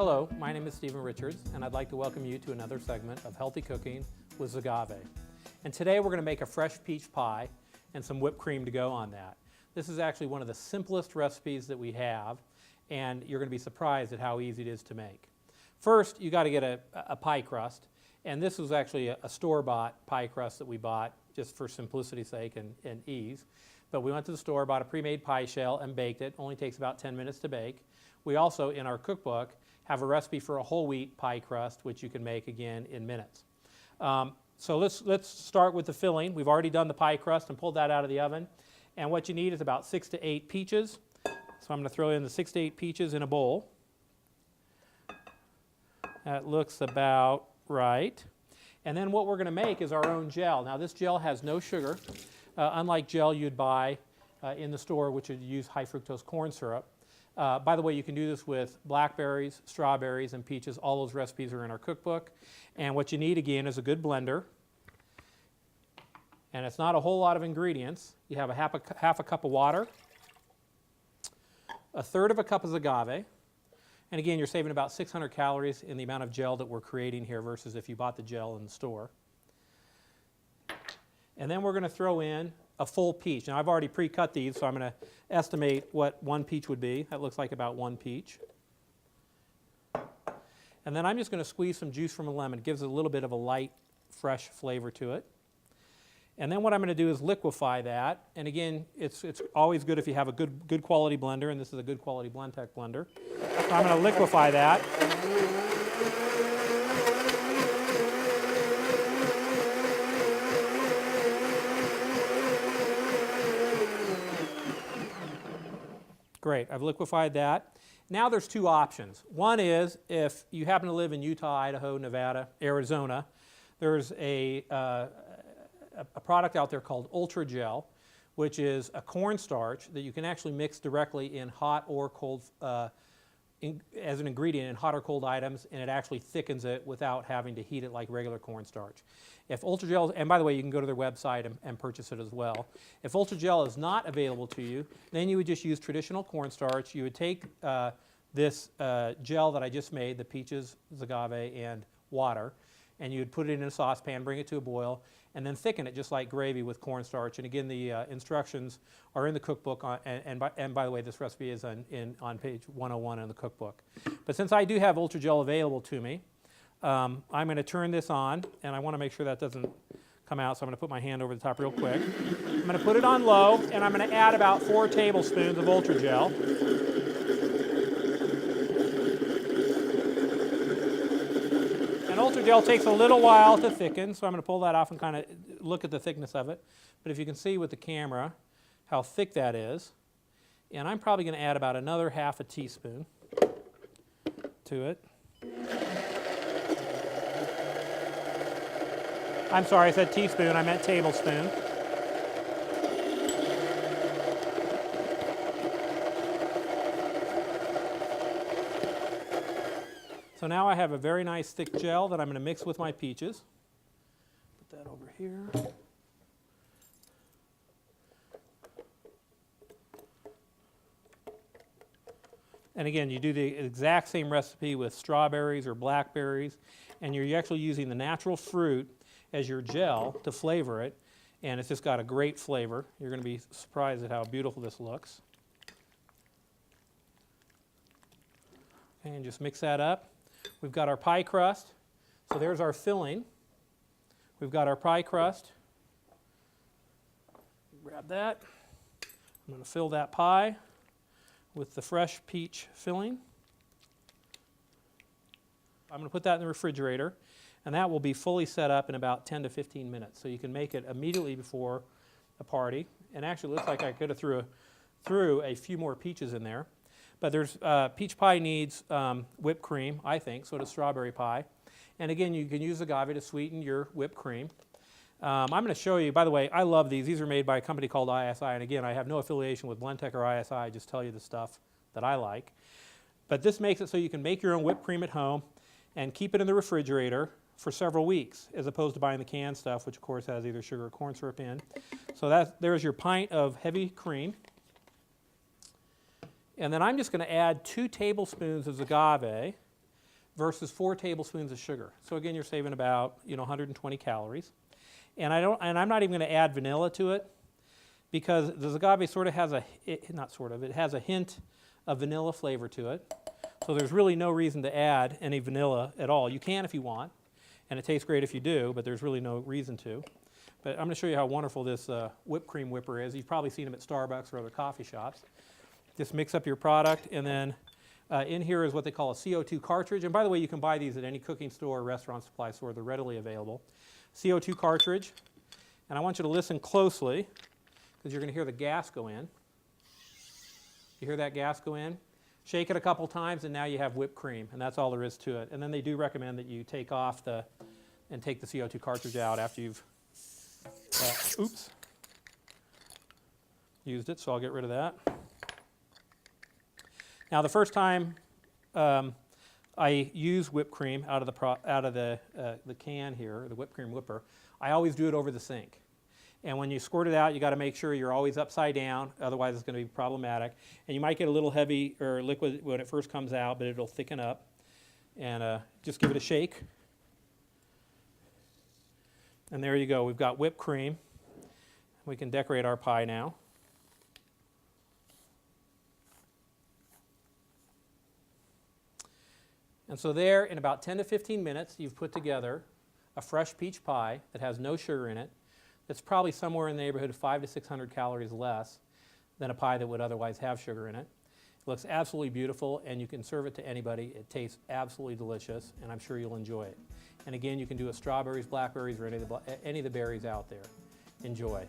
Hello, my name is Stephen Richards, and I'd like to welcome you to another segment of Healthy Cooking with Xagave. And today we're going to make a fresh peach pie and some whipped cream to go on that. This is actually one of the simplest recipes that we have, and you're going to be surprised at how easy it is to make. First, you got to get a pie crust, and this was actually a store-bought pie crust that we bought just for simplicity's sake and ease. But we went to the store, bought a pre-made pie shell, and baked it. Only takes about 10 minutes to bake. We also, in our cookbook, have a recipe for a whole wheat pie crust, which you can make again in minutes. So let's start with the filling. We've already done the pie crust and pulled that out of the oven. And what you need is about 6 to 8 peaches. So I'm going to throw in the 6 to 8 peaches in a bowl. That looks about right. And then what we're going to make is our own gel. Now this gel has no sugar, unlike gel you'd buy in the store, which would use high fructose corn syrup. By the way, you can do this with blackberries, strawberries, and peaches. All those recipes are in our cookbook. And what you need, again, is a good blender. And it's not a whole lot of ingredients. You have half a cup of water, 1/3 cup of agave. And again, you're saving about 600 calories in the amount of gel that we're creating here versus if you bought the gel in the store. And then we're going to throw in a full peach. Now I've already pre-cut these, so I'm going to estimate what 1 peach would be. That looks like about 1 peach. And then I'm just going to squeeze some juice from a lemon. It gives it a little bit of a light, fresh flavor to it. And then what I'm going to do is liquefy that. And again, it's always good if you have a good quality blender, and this is a good quality Blendtec blender. So I'm going to liquefy that. Great, I've liquefied that. Now there's 2 options. One is if you happen to live in Utah, Idaho, Nevada, Arizona, there's a product out there called Ultra Gel, which is a cornstarch that you can actually mix directly in hot or cold, as an ingredient in hot or cold items, and it actually thickens it without having to heat it like regular cornstarch. If Ultra Gel, and by the way, you can go to their website and purchase it as well. If Ultra Gel is not available to you, then you would just use traditional cornstarch. You would take this gel that I just made, the peaches, Xagave, and water, and you would put it in a saucepan, bring it to a boil, and then thicken it just like gravy with cornstarch. And again, the instructions are in the cookbook, and by the way, this recipe is on page 101 in the cookbook. But since I do have Ultra Gel available to me, I'm going to turn this on, and I want to make sure that doesn't come out, so I'm going to put my hand over the top real quick. I'm going to put it on low, and I'm going to add about 4 tablespoons of Ultra Gel. And Ultra Gel takes a little while to thicken, so I'm going to pull that off and kind of look at the thickness of it. But if you can see with the camera how thick that is, and I'm probably going to add about another ½ teaspoon to it. I'm sorry, I said teaspoon, I meant tablespoon. So now I have a very nice thick gel that I'm going to mix with my peaches. Put that over here. And again, you do the exact same recipe with strawberries or blackberries, and you're actually using the natural fruit as your gel to flavor it, and it's just got a great flavor. You're going to be surprised at how beautiful this looks. And just mix that up. We've got our pie crust. So there's our filling. We've got our pie crust. Grab that. I'm going to fill that pie with the fresh peach filling. I'm going to put that in the refrigerator, and that will be fully set up in about 10 to 15 minutes. So you can make it immediately before a party. And actually, it looks like I could have threw a few more peaches in there. But there's peach pie needs whipped cream, I think, so does strawberry pie. And again, you can use agave to sweeten your whipped cream. I'm going to show you, by the way, I love these. These are made by a company called ISI. And again, I have no affiliation with Blendtec or ISI. I just tell you the stuff that I like. But this makes it so you can make your own whipped cream at home and keep it in the refrigerator for several weeks, as opposed to buying the canned stuff, which of course has either sugar or corn syrup in. So there's your pint of heavy cream. And then I'm just going to add 2 tablespoons of agave versus 4 tablespoons of sugar. So again, you're saving about 120 calories. And I'm not even going to add vanilla to it because the Xagave sort of has it has a hint of vanilla flavor to it. So there's really no reason to add any vanilla at all. You can if you want, and it tastes great if you do, but there's really no reason to. But I'm going to show you how wonderful this whipped cream whipper is. You've probably seen them at Starbucks or other coffee shops. Just mix up your product, and then in here is what they call a CO2 cartridge. And by the way, you can buy these at any cooking store or restaurant supply store. They're readily available. CO2 cartridge. And I want you to listen closely because you're going to hear the gas go in. You hear that gas go in? Shake it a couple times, and now you have whipped cream, and that's all there is to it. And then they do recommend that you take the CO2 cartridge out after you've used it, so I'll get rid of that. Now, the first time I use whipped cream out of the can here, the whipped cream whipper, I always do it over the sink. And when you squirt it out, you got to make sure you're always upside down, otherwise it's going to be problematic. And you might get a little heavy or liquid when it first comes out, but it'll thicken up. And just give it a shake. And there you go. We've got whipped cream. We can decorate our pie now. And so there, in about 10 to 15 minutes, you've put together a fresh peach pie that has no sugar in it. That's probably somewhere in the neighborhood of 500 to 600 calories less than a pie that would otherwise have sugar in it. It looks absolutely beautiful, and you can serve it to anybody. It tastes absolutely delicious, and I'm sure you'll enjoy it. And again, you can do it strawberries, blackberries, or any of the berries out there. Enjoy.